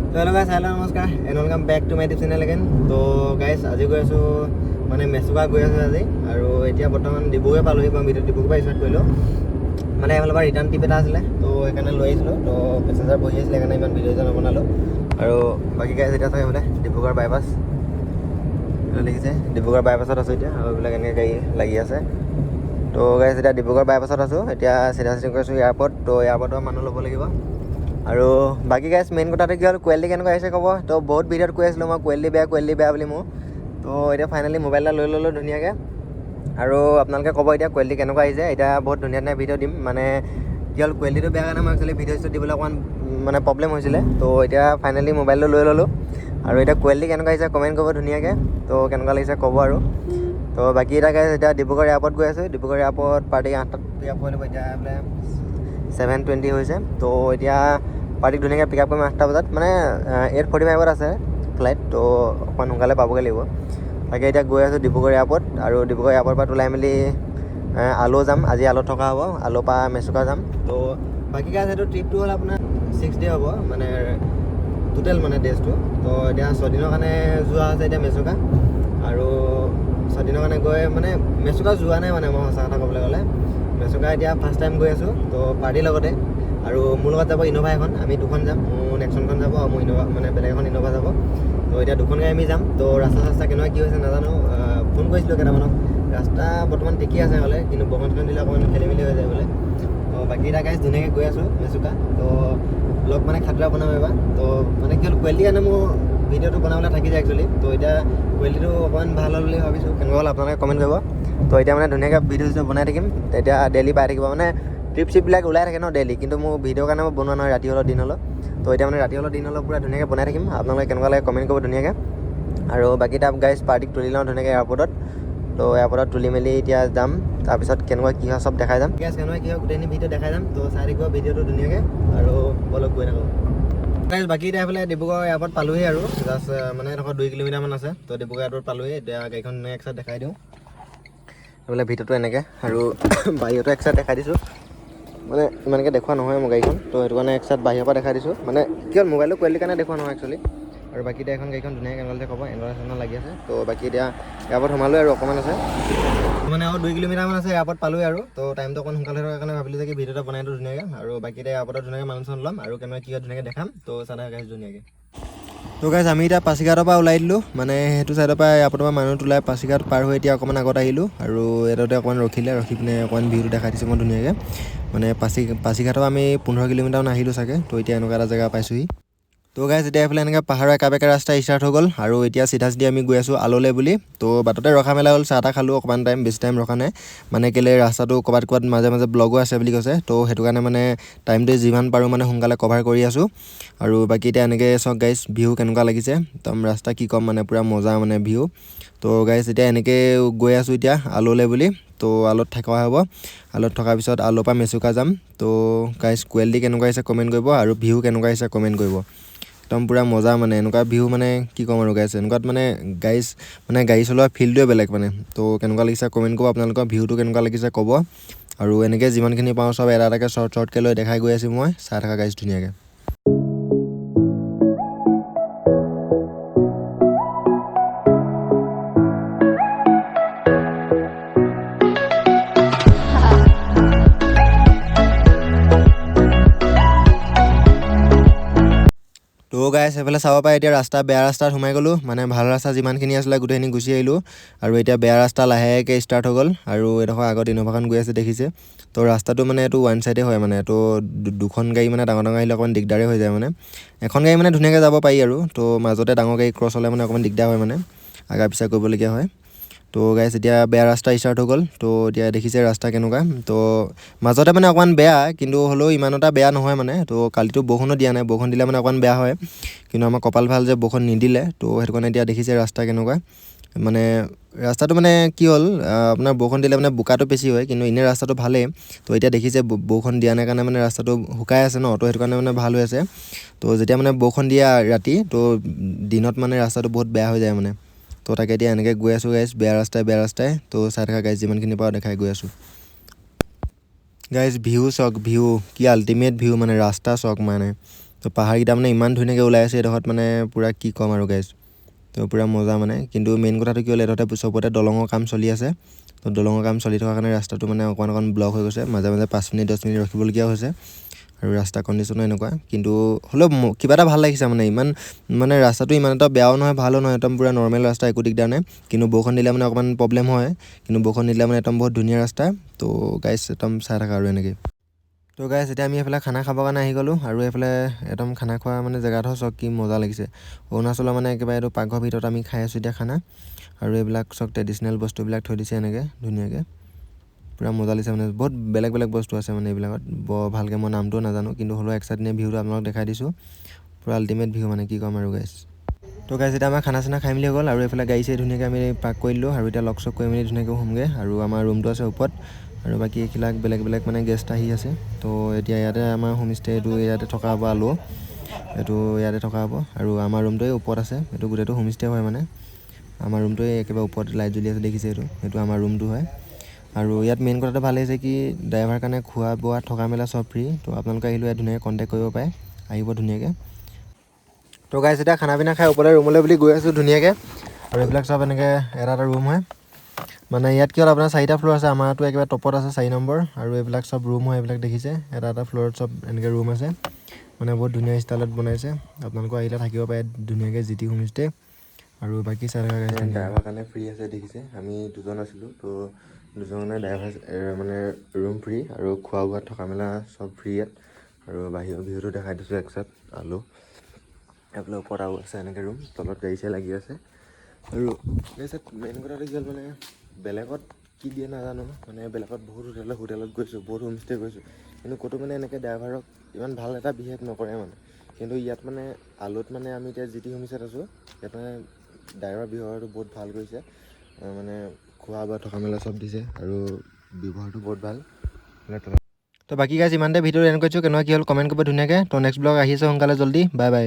Hello guys, hello नमस्कार and welcome back to my YouTube channel again. तो guys আজি গৈ আছোঁ মানে মেচুকা গৈ আছোঁ আজি, আৰু এতিয়া বৰ্তমান ডিব্ৰুগড় পালোহি। মই ভিডিঅ' ডিব্ৰুগড় পৰা ষ্টাৰ্ট কৰিলোঁ, মানে এফালৰ পৰা ৰিটাৰ্ণ ট্ৰিপ এটা আছিলে, তো সেইকাৰণে লৈ আহিছিলোঁ। তো পেচেঞ্জাৰ বহি আছিলে সেইকাৰণে ইমান ভিডিঅ' নবনালোঁ। আৰু বাকী গাইছ এতিয়া চাগে বোলে ডিব্ৰুগড় বাইপাছ লিখিছে, ডিব্ৰুগড় বাইপাছত আছোঁ এতিয়া, আৰু এইবিলাক এনেকৈ গাড়ী লাগি আছে। তো গাইছ এতিয়া ডিব্ৰুগড় বাইপাছত আছোঁ, এতিয়া চিধা গৈ আছোঁ এয়াৰপৰ্ট। তো এয়াৰপৰ্টৰ মানুহ ল'ব লাগিব। আৰু বাকী গাইছ মেইন কথাটো কি হ'ল, কোৱালিটি কেনেকুৱা আহিছে ক'ব। তো বহুত ভিডিঅ'ত কৈ আছিলোঁ মই কোৱালিটি বেয়া বুলি মোৰ। তো এতিয়া ফাইনেলি মোবাইল এটা লৈ ল'লোঁ ধুনীয়াকৈ, আৰু আপোনালোকে ক'ব এতিয়া কোৱালিটি কেনেকুৱা আহিছে। এতিয়া বহুত ধুনীয়া ধুনীয়া ভিডিঅ' দিম, মানে কি হ'ল কোৱালিটিটো বেয়া কাৰণে মই একচুৱেলি ভিডিঅ'টো দিবলৈ অকণমান মানে প্ৰব্লেম হৈছিলে। তো এতিয়া ফাইনেলি মোবাইলটো লৈ ল'লোঁ, আৰু এতিয়া কোৱালিটি কেনেকুৱা আহিছে কমেণ্ট কৰিব ধুনীয়াকৈ। তো কেনেকুৱা লাগিছে ক'ব আৰু। তো বাকী এটা গাইছ এতিয়া ডিব্ৰুগড় এয়াৰপৰ্ট গৈ আছোঁ। ডিব্ৰুগড় এয়াৰপৰ্ট পাৰ্টি 8টাত পিক আপ কৰি ল'ব, এতিয়া বোলে 7:20 হৈছে। তো এতিয়া পাৰ্টিক ধুনীয়াকৈ পিক আপ কৰিম 8টা বজাত, মানে 8:45 আছে ফ্লাইট। তো অকণমান সোনকালে পাবগৈ লাগিব। তাকে এতিয়া গৈ আছোঁ ডিব্ৰুগড় এয়াৰপৰ্ট, আৰু ডিব্ৰুগড় এয়াৰপৰ্টৰ পৰা ওলাই মেলি আলো যাম। আজি আলোত থকা হ'ব, আলোৰ পৰা মেচুকা যাম। তো বাকী গাইছ এইটো ট্ৰিপটো হ'ল আপোনাৰ 6 ডে হ'ব, মানে টোটেল মানে ডেজটো। তো এতিয়া 6 দিনৰ কাৰণে যোৱা হৈছে এতিয়া মেচুকা, আৰু 6 দিনৰ কাৰণে গৈ মানে মেচুকা যোৱা নাই, মানে মই সঁচা কথা ক'বলৈ গ'লে মেচুকা এতিয়া ফাৰ্ষ্ট টাইম গৈ আছোঁ। তো পাৰ্টিৰ লগতে, আৰু মোৰ লগত যাব ইন'ভা এখন, আমি দুখন যাম। মোৰ নেক্সনখন যাব, আৰু মোৰ ইন'ভা মানে বেলেগ এখন ইন'ভা যাব। তো এতিয়া দুখন গাড়ী আমি যাম। তো ৰাস্তা কেনেকুৱা কি হৈছে নাজানো, ফোন কৰিছিলোঁ কেইটামানক। ৰাস্তা বৰ্তমান ঠিকেই আছে হ'লে, কিন্তু বৰষুণ দিলে অকণমান খেলি মেলি হৈ যায় বোলে। তো বাকী এটা গাইছ ধুনীয়াকৈ গৈ আছোঁ মেচুকা। তো লগ মানে খাতৰা বনাম এবাৰ। তো মানে কি হ'ল কোৱালিটি কাৰণে মোৰ ভিডিঅ'টো বনাবলৈ থাকি যায় একচুৱেলি। তো এতিয়া কোৱালিটিটো অকণমান ভাল হ'ল বুলি ভাবিছোঁ, কেনেকুৱা হ'ল আপোনালোকে কমেণ্ট কৰিব। তো এতিয়া মানে ধুনীয়াকৈ ভিডিঅ' বনাই থাকিম, তেতিয়া ডেইলি পাই থাকিব। মানে ট্ৰিপ চিপবিলাক ওলাই থাকে ন ডেইলি, কিন্তু মোৰ ভিডিঅ'ৰ কাৰণে মই বনোৱা নহয়, ৰাতি হ'লেও দিন হ'লেও। তো এতিয়া মানে ৰাতি হ'লেও দিন হ'লেও পূৰা ধুনীয়াকৈ বনাই থাকিম, আপোনালোকে কেনেকুৱা লাগে কমেণ্ট কৰিব ধুনীয়াকৈ। আৰু বাকী তাত গাইছ পাৰ্টিক তুলি লওঁ ধুনীয়াকৈ এয়াৰপৰ্টত। তো এয়াৰপৰ্টত তুলি মেলি এতিয়া যাম, তাৰপিছত কেনেকুৱা কি হয় চব দেখাই যাম। গাইছ কেনেকুৱা কি হয় গোটেইখিনি ভিডিঅ' দেখাই যাম। তো চাই থাকিব ভিডিঅ'টো ধুনীয়াকৈ, আৰু বলক গৈ থাকোঁ গাইছ। বাকী এতিয়া এইফালে ডিব্ৰুগড় এয়াৰপৰ্ট পালোহি, আৰু জাষ্ট মানে এডোখৰ 2 কিলোমিটাৰমান আছে। তো ডিব্ৰুগড় এয়াৰপৰ্ট পালোহি, এতিয়া গাড়ীখন এক চাইড দেখাই দিওঁ। এইফালে ভিডিঅ'টো এনেকৈ, আৰু বাহিৰতো এক চাইড দেখাই দিছোঁ, মানে ইমানকৈ দেখুওৱা নহয় মোৰ গাড়ীখন। তো সেইটো কাৰণে এক চাইড বাহিৰৰ পৰা দেখাই দিছোঁ, মানে কি হ'ল মোবাইলটো কোৱালিটিৰ কাৰণে দেখুওৱা নহয় একচুৱেলি। আৰু বাকী এতিয়া এখন গাড়ীখন ধুনীয়াকৈ কেনেকুৱা ক'ব, এণ্ট্ৰেঞ্চ লাগি আছে। তো বাকী এতিয়া এয়াৰপৰ্ট সোমালোঁ, আৰু অকণমান আছে মানে আৰু 2 কিলোমিটাৰমান আছে এয়াৰপৰ্ট পালোঁ। আৰু তো টাইমটো অকণ সোনকালে থকাৰ কাৰণে ভাবিলোঁ যে কি ভিডিঅ' এটা বনাই দিওঁ ধুনীয়াকৈ। আৰু বাকী এতিয়া এয়াৰপৰ্টত ধুনীয়াকৈ মানুহ চানুহ ল'ম, আৰু কেনেকৈ কি হয় ধুনীয়াকৈ দেখাম। তো চাই গাইছ ধুনীয়াকৈ। তো গাইছ আমি এতিয়া পাছিঘাটৰ পৰা ওলাই দিলোঁ, মানে সেইটো চাইডৰ পৰা এয়াৰপৰ্টৰ পৰা মানুহ ওলাই পাছিঘাট পাৰ হৈ এতিয়া অকণমান আগত আহিলোঁ, আৰু ইয়াতে অকণমান ৰখি পিনে অকণমান ভিউটো দেখাই দিছোঁ মই ধুনীয়াকৈ। মানে পাছিঘাটৰ আমি 15 কিলোমিটাৰমান আহিলোঁ চাগে। তো এতিয়া এনেকুৱা এটা জেগা পাইছোঁহি। তো গাইছ এতিয়া এইফালে এনেকৈ পাহাৰৰ একা বেকা ৰাস্তা ষ্টাৰ্ট হৈ গ'ল, আৰু এতিয়া চিধা আমি গৈ আছোঁ আলোলৈ বুলি। তো বাটতে ৰখা মেলা হ'ল, চাহ তাহ খালোঁ অকণমান টাইম, বেছি টাইম ৰখা নাই, মানে কেলৈ ৰাস্তাটো ক'ৰবাত মাজে মাজে ব্লগো আছে বুলি কৈছে। তো সেইটো কাৰণে মানে টাইমটো যিমান পাৰোঁ মানে সোনকালে কভাৰ কৰি আছোঁ। আৰু বাকী এতিয়া এনেকৈ চাওক গাইছ ভিউ কেনেকুৱা লাগিছে, একদম ৰাস্তা কি ক'ম, মানে পূৰা মজা মানে ভিউ। তো গাইছ এতিয়া এনেকৈ গৈ আছোঁ এতিয়া আলোলৈ বুলি। তো আলোত থকা হ'ব, আলোত থকাৰ পিছত আলোৰ পৰা মেচুকা যাম। তো গাইছ কোৱালিটি কেনেকুৱা আহিছে কমেণ্ট কৰিব, আৰু ভিউ কেনেকুৱা আহিছে কমেণ্ট কৰিব। একদম পূৰা মজা, মানে এনেকুৱা ভিউ মানে কি ক'ম আৰু গাইছ, এনেকুৱাত মানে গাড়ী চলোৱা ফিল্ডটোৱে বেলেগ মানে। তো কেনেকুৱা লাগিছে কমেণ্ট কৰিব, আপোনালোকৰ ভিউটো কেনেকুৱা লাগিছে ক'ব। আৰু এনেকৈ যিমানখিনি পাওঁ চব এটা এটাকৈ শ্বৰ্টকৈ লৈ দেখাই গৈ আছোঁ মই, চাই থকা গাইছ ধুনীয়াকৈ। তো গাইছ সেইফালে চাব পাৰে এতিয়া ৰাস্তা বেয়া ৰাস্তাত সোমাই গ'লোঁ, মানে ভাল ৰাস্তা যিমানখিনি আছিলে গোটেইখিনি গুচি আহিলোঁ, আৰু এতিয়া বেয়া ৰাস্তা লাহেকৈ ষ্টাৰ্ট হৈ গ'ল। আৰু এইডোখৰ আগত ইন'ভাখন গৈ আছে দেখিছে। তো ৰাস্তাটো মানে এইটো ওৱান চাইডে হয়, মানে তো দুখন গাড়ী মানে ডাঙৰ আহিলে অকণমান দিগদাৰে হৈ যায় মানে। এখন গাড়ী মানে ধুনীয়াকৈ যাব পাৰি, আৰু তো মাজতে ডাঙৰ গাড়ী ক্ৰছ হ'লে মানে অকণমান দিগদাৰ হয়, মানে আগা পিছা কৰিবলগীয়া হয়। তো গাইছ এতিয়া বেয়া ৰাস্তা ষ্টাৰ্ট হৈ গ'ল। তো এতিয়া দেখিছে ৰাস্তা কেনেকুৱা। তো মাজতে মানে অকণমান বেয়া, কিন্তু হ'লেও ইমান এটা বেয়া নহয় মানে। তো কালিতো বৰষুণো দিয়া নাই, বৰষুণ দিলে মানে অকণমান বেয়া হয়, কিন্তু আমাৰ কপাল ভাল যে বৰষুণ নিদিলে। তো সেইটো কাৰণে এতিয়া দেখিছে ৰাস্তা কেনেকুৱা, মানে ৰাস্তাটো মানে কি হ'ল আপোনাৰ বৰষুণ দিলে মানে বোকাটো বেছি হয়, কিন্তু এনেই ৰাস্তাটো ভালেই। তো এতিয়া দেখিছে বৰষুণ দিয়া নাই কাৰণে মানে ৰাস্তাটো শুকাই আছে ন, তো সেইটো কাৰণে মানে ভাল হৈ আছে। তো যেতিয়া মানে বৰষুণ দিয়া ৰাতি, তো দিনত মানে ৰাস্তাটো বহুত বেয়া হৈ যায় মানে। তো তাকে এতিয়া এনেকৈ গৈ আছোঁ গাইছ বেয়া ৰাস্তাই। তো চাই থকা গাইছ যিমানখিনি পাওঁ দেখাই গৈ আছোঁ। গাইছ ভিউ চাওক, ভিউ কি আল্টিমেট ভিউ, মানে ৰাস্তা চাওক, মানে তো পাহাৰকেইটা মানে ইমান ধুনীয়াকৈ ওলাই আছে এইডোখৰত মানে পূৰা কি ক'ম আৰু গাইজ। তো পূৰা মজা মানে, কিন্তু মেইন কথাটো কি হ'ল এইডোখৰতে চবতে দলঙৰ কাম চলি আছে। তো দলঙৰ কাম চলি থকাৰ কাৰণে ৰাস্তাটো মানে অকণমান ব্লক হৈ গৈছে, মাজে মাজে 5 মিনিট 10 মিনিট ৰখিবলগীয়া হৈছে। আৰু ৰাস্তা কণ্ডিশ্যনো এনেকুৱা, কিন্তু হ'লেও কিবা এটা ভাল লাগিছে মানে, ইমান মানে ৰাস্তাটো ইমান এটা বেয়াও নহয় ভালো নহয়, একদম পূৰা নৰ্মেল ৰাস্তা, একো দিগদাৰ নাই। কিন্তু বৰষুণ দিলে মানে অকণমান প্ৰব্লেম হয়, কিন্তু বৰষুণ দিলে মানে একদম বহুত ধুনীয়া ৰাস্তা। তো গাইজ একদম চাই থাকা আৰু এনেকৈ। তো গাইজ এতিয়া আমি এইফালে খানা খাবৰ কাৰণে আহি গ'লোঁ, আৰু এইফালে একদম খানা খোৱা মানে জেগাটো চব কি মজা লাগিছে। অৰুণাচলৰ মানে একেবাৰে এইটো পাকঘৰৰ ভিতৰত আমি খাই আছোঁ এতিয়া খানা, আৰু এইবিলাক চব ট্ৰেডিশ্যনেল বস্তুবিলাক থৈ দিছে এনেকৈ ধুনীয়াকৈ, পূৰা মজা লাগিছে মানে। বহুত বেলেগ বেলেগ বস্তু আছে মানে এইবিলাকত, বৰ ভালকৈ মই নামটোও নাজানো, কিন্তু হ'লেও এক্সাইটমেণ্ট ভিউটো আপোনালোকক দেখাই দিছোঁ, পূৰা আল্টিমেট ভিউ মানে কি ক'ম আৰু গাইজ। তো গাইজ এতিয়া আমাৰ খানা চানা খাই মেলি হৈ গ'ল, আৰু এইফালে গাড়ী চাড়ী ধুনীয়াকৈ আমি পাৰ্ক কৰি দিলোঁ, আৰু এতিয়া লক চক কৰি মেলি ধুনীয়াকৈ হোমগৈ, আৰু আমাৰ ৰুমটো আছে ওপৰত, আৰু বাকী এইবিলাক বেলেগ বেলেগ মানে গেষ্ট আহি আছে। তো এতিয়া ইয়াতে আমাৰ হোমষ্টে এইটো ইয়াতে থকা হ'ব, আলো এইটো ইয়াতে থকা হ'ব, আৰু আমাৰ ৰুমটোৱে ওপৰত আছে, এইটো গোটেইটো হোমষ্টে হয় মানে। আমাৰ ৰুমটোৱে একেবাৰে ওপৰত লাইট জ্বলি আছে দেখিছে, সেইটো আমাৰ ৰুমটো হয়। আৰু ইয়াত মেইন কথাটো ভাল লাগিছে কি ড্ৰাইভাৰ কাৰণে খোৱা বোৱা থকা মেলা চব ফ্ৰী। তো আপোনালোকে আহিলেও ইয়াত ধুনীয়াকৈ কণ্টেক্ট কৰিব পাৰে, আহিব ধুনীয়াকৈ। তো গাইজ এতিয়া খানা পিনা খাই ওপৰলৈ ৰুমলৈ বুলি গৈ আছোঁ ধুনীয়াকৈ, আৰু এইবিলাক চব এনেকৈ এটা এটা ৰুম হয় মানে। ইয়াত কি হ'ল আপোনাৰ 4টা ফ্ল'ৰ আছে, আমাৰটো একেবাৰে টপত আছে 4 নম্বৰ, আৰু এইবিলাক চব ৰুম হয়, এইবিলাক দেখিছে এটা এটা ফ্ল'ৰত চব এনেকৈ ৰুম আছে মানে, বহুত ধুনীয়া ষ্টাইলত বনাইছে। আপোনালোকৰ আহিলে থাকিব পাৰে ধুনীয়াকৈ জি টি হোমষ্টে। আৰু বাকী চাই থকা গাইজ ড্ৰাইভাৰ কাৰণে ফ্ৰী আছে দেখিছে, আমি 2জন আছিলোঁ, তো 2জনে ড্ৰাইভাৰ মানে ৰুম ফ্ৰী, আৰু খোৱা বোৱা থকা মেলা চব ফ্ৰী ইয়াত। আৰু বাহিৰৰ ভিউটো দেখাই দিছোঁ একচাত আলো, এইফালে ওপৰত আৰু আছে এনেকৈ ৰুম, তলত গাড়ী চাড়ী লাগি আছে। আৰু মেইন কথাটো কি হ'ল মানে, বেলেগত কি দিয়ে নাজানো মানে, বেলেগত বহুত হোটেলত গৈছোঁ, বহুত হোমষ্টে গৈছোঁ, কিন্তু ক'তো মানে এনেকৈ ড্ৰাইভাৰক ইমান ভাল এটা বিহেভ নকৰে মানে। কিন্তু ইয়াত মানে আলুত মানে আমি এতিয়া জি টি হোমষ্টেত আছোঁ, ইয়াত মানে ড্ৰাইভাৰ ব্যৱহাৰটো বহুত ভাল কৰিছে মানে, খোৱা বোৱা থকা মেলা চব দিছে, আৰু ব্যৱহাৰটো বহুত ভাল। তো বাকী গাইজ ইমানতে ভিডিঅ'টো এণ্ড কৰিছোঁ, কেনেকুৱা কি হ'ল কমেণ্ট কৰিব ধুনীয়াকৈ। তো নেক্সট ব্লগ আহি আছে সোনকালে জল্দি, বাই বাই।